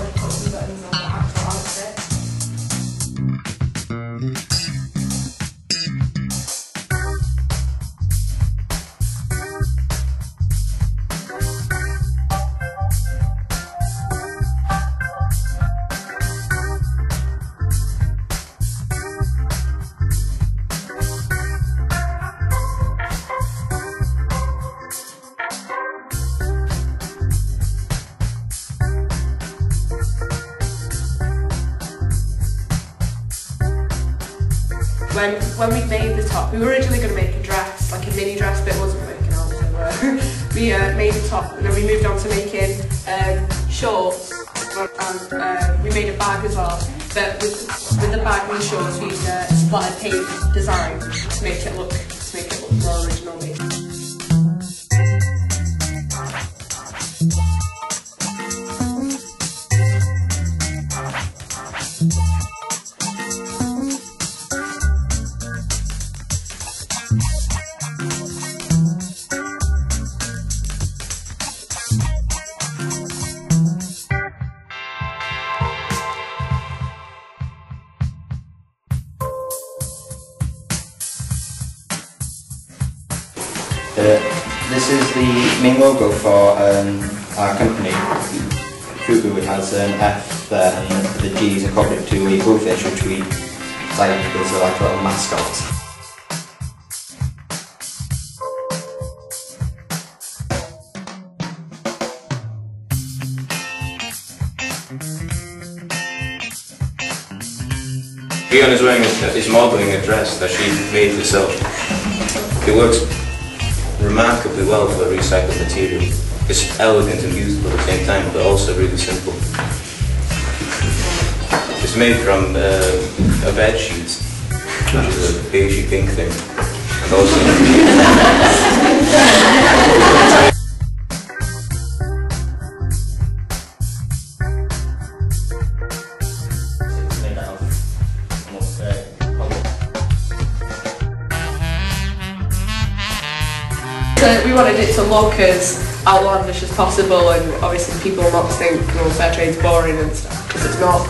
already put some buttons on the actual outfit. When we made the top, we were originally going to make a dress, like a mini dress, but it wasn't working out, so we made the top, and then we moved on to making shorts, and we made a bag as well. But with the bag and the shorts, we used a splattered paint design to make it look more original. This is the main logo for our company. Fugu. It has an F there and the G is incorporated to a goldfish, which we like as like a little mascot. Fionn is modelling a dress that she made herself. It works remarkably well for recycled material. It's elegant and beautiful at the same time, but also really simple. It's made from a bed sheet, which is a beigey pink thing, and also we wanted it to look as outlandish as possible, and obviously people will not think fair trade's boring and stuff, because it's not.